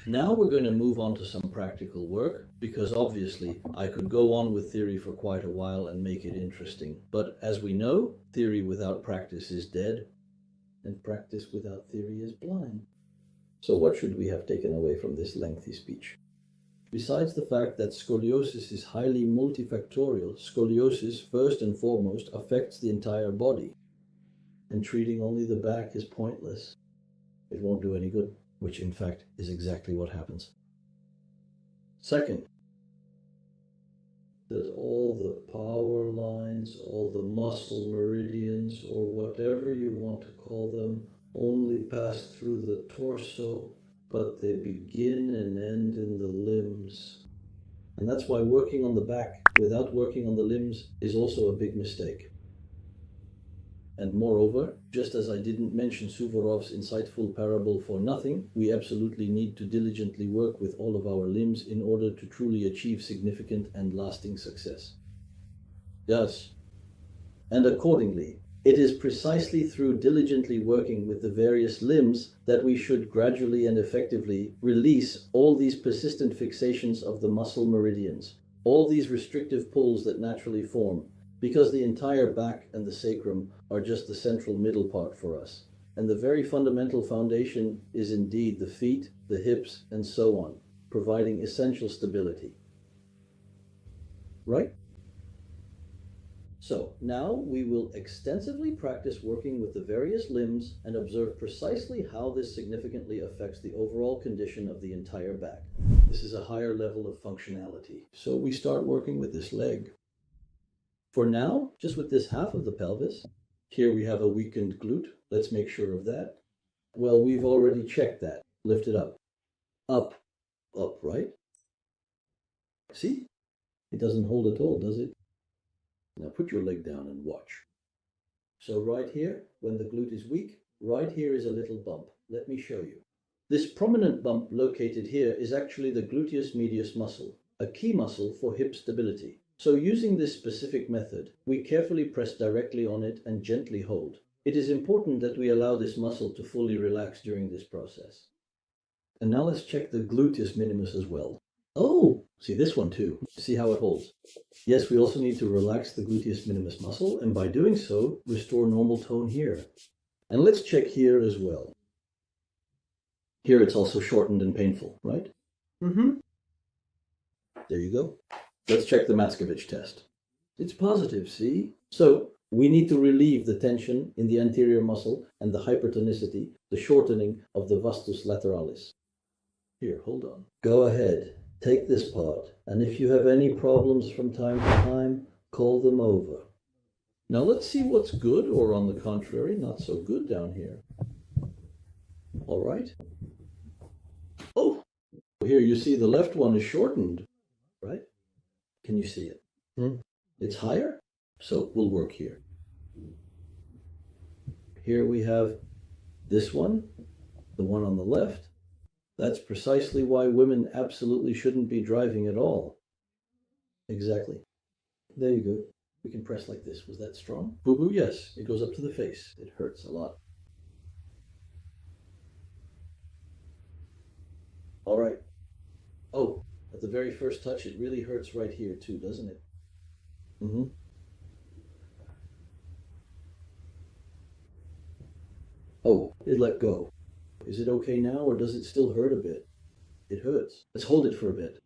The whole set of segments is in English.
Now we're going to move on to some practical work, because obviously I could go on with theory for quite a while and make it interesting. But as we know, theory without practice is dead, and practice without theory is blind. So what should we have taken away from this lengthy speech? Besides the fact that scoliosis is highly multifactorial, scoliosis first and foremost affects the entire body, and treating only the back is pointless. It won't do any good, which in fact is exactly what happens. Second, that all the power lines, all the muscle meridians, or whatever you want to call them, only pass through the torso, but they begin and end in the limbs. And that's why working on the back without working on the limbs is also a big mistake. And moreover, just as I didn't mention Suvorov's insightful parable for nothing, we absolutely need to diligently work with all of our limbs in order to truly achieve significant and lasting success. Yes. And accordingly, it is precisely through diligently working with the various limbs that we should gradually and effectively release all these persistent fixations of the muscle meridians, all these restrictive pulls that naturally form, because the entire back and the sacrum are just the central middle part for us. And the very fundamental foundation is indeed the feet, the hips, and so on, providing essential stability. Right? So now we will extensively practice working with the various limbs and observe precisely how this significantly affects the overall condition of the entire back. This is a higher level of functionality. So we start working with this leg. For now, just with this half of the pelvis, here we have a weakened glute. Let's make sure of that. Well, we've already checked that. Lift it up. Up, right? See? It doesn't hold at all, does it? Now put your leg down and watch. So right here, when the glute is weak, right here is a little bump. Let me show you. This prominent bump located here is actually the gluteus medius muscle, a key muscle for hip stability. So using this specific method, we carefully press directly on it and gently hold. It is important that we allow this muscle to fully relax during this process. And now let's check the gluteus minimus as well. Oh, see this one too. See how it holds. Yes, we also need to relax the gluteus minimus muscle, and by doing so, restore normal tone here. And let's check here as well. Here it's also shortened and painful, right? There you go. Let's check the Massagecourse test. It's positive, see? So we need to relieve the tension in the anterior muscle and the hypertonicity, the shortening of the vastus lateralis. Here, hold on. Go ahead. Take this part, and if you have any problems from time to time, call them over. Now let's see what's good, or on the contrary, not so good down here. All right. Oh, here you see the left one is shortened, right? Can you see it? It's higher, so we'll work here. Here we have this one, the one on the left. That's precisely why women absolutely shouldn't be driving at all. Exactly. There you go. We can press like this. Was that strong? Boo-boo, yes. It goes up to the face. It hurts a lot. All right. Oh, at the very first touch, it really hurts right here too, doesn't it? Oh, it let go. Is it okay now, or does it still hurt a bit? It hurts. Let's hold it for a bit.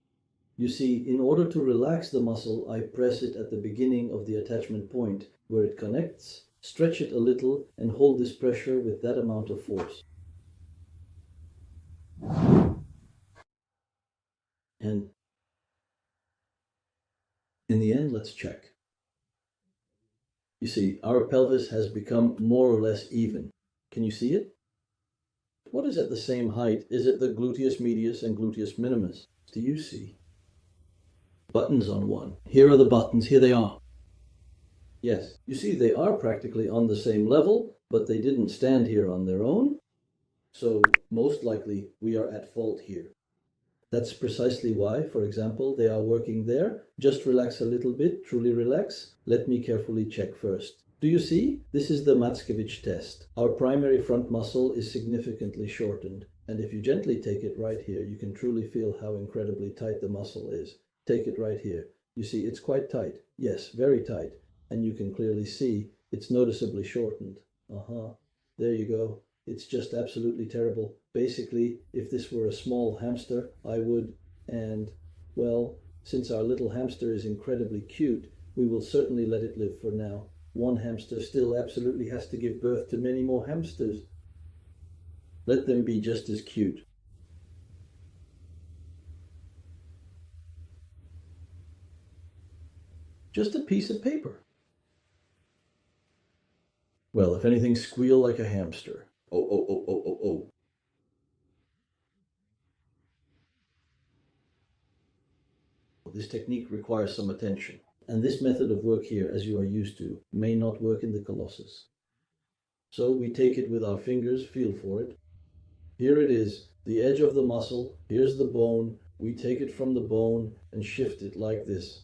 You see, in order to relax the muscle, I press it at the beginning of the attachment point where it connects, stretch it a little, and hold this pressure with that amount of force. And in the end, let's check. You see, our pelvis has become more or less even. Can you see it? What is at the same height? Is it the gluteus medius and gluteus minimus? Do you see? Buttons on one. Here are the buttons. Here they are. Yes, you see they are practically on the same level, but they didn't stand here on their own. So most likely we are at fault here. That's precisely why, for example, they are working there. Just relax a little bit, truly relax. Let me carefully check first. Do you see? This is the Matskovich test. Our primary front muscle is significantly shortened, and if you gently take it right here, you can truly feel how incredibly tight the muscle is. Take it right here. You see, it's quite tight. Yes, very tight. And you can clearly see it's noticeably shortened. There you go. It's just absolutely terrible. Basically, if this were a small hamster, I would, and, well, since our little hamster is incredibly cute, we will certainly let it live for now. One hamster still absolutely has to give birth to many more hamsters. Let them be just as cute. Just a piece of paper. Well, if anything, squeal like a hamster. Oh, oh, oh, oh, oh, oh. This technique requires some attention, and this method of work here, as you are used to, may not work in the colossus. So we take it with our fingers, feel for it. Here it is, the edge of the muscle, here's the bone, we take it from the bone and shift it like this.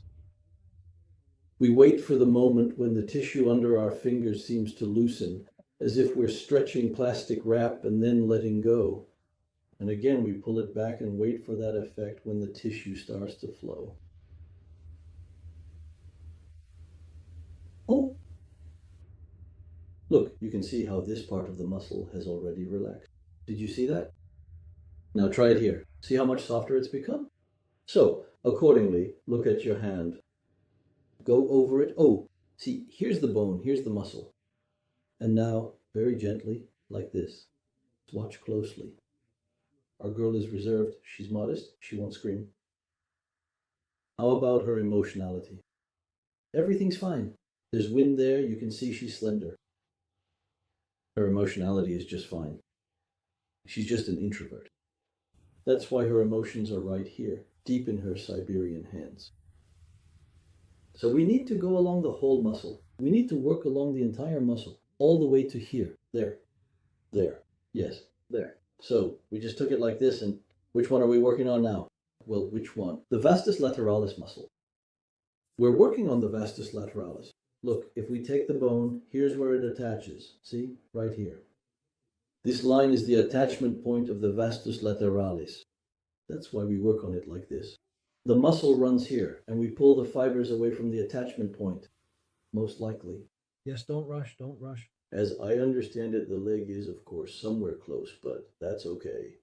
We wait for the moment when the tissue under our fingers seems to loosen, as if we're stretching plastic wrap and then letting go. And again, we pull it back and wait for that effect when the tissue starts to flow. Oh! Look, you can see how this part of the muscle has already relaxed. Did you see that? Now try it here. See how much softer it's become? So, accordingly, look at your hand. Go over it. Oh, see, here's the bone, here's the muscle. And now, very gently, like this. Watch closely. Our girl is reserved. She's modest. She won't scream. How about her emotionality? Everything's fine. There's wind there. You can see she's slender. Her emotionality is just fine. She's just an introvert. That's why her emotions are right here, deep in her Siberian hands. So we need to go along the whole muscle. We need to work along the entire muscle, all the way to here. There. There. Yes, there. So we just took it like this, and which one are we working on now? Well, which one? The vastus lateralis muscle. We're working on the vastus lateralis. Look, if we take the bone, here's where it attaches. See? Right here. This line is the attachment point of the vastus lateralis. That's why we work on it like this. The muscle runs here, and we pull the fibers away from the attachment point. Most likely. Yes, don't rush, don't rush. As I understand it, the leg is, of course, somewhere close, but that's okay.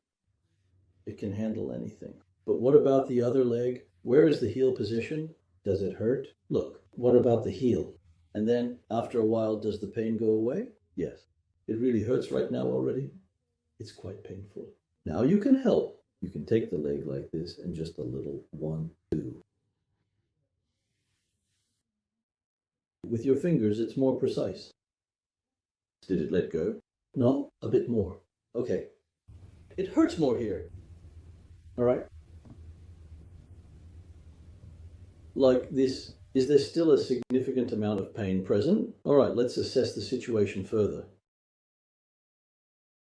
It can handle anything. But what about the other leg? Where is the heel position? Does it hurt? Look, what about the heel? And then, after a while, does the pain go away? Yes. It really hurts right now already. It's quite painful. Now you can help. You can take the leg like this and just a little 1, 2. With your fingers, it's more precise. Did it let go? No, a bit more. Okay. It hurts more here. All right. Like this, is there still a significant amount of pain present? All right, let's assess the situation further.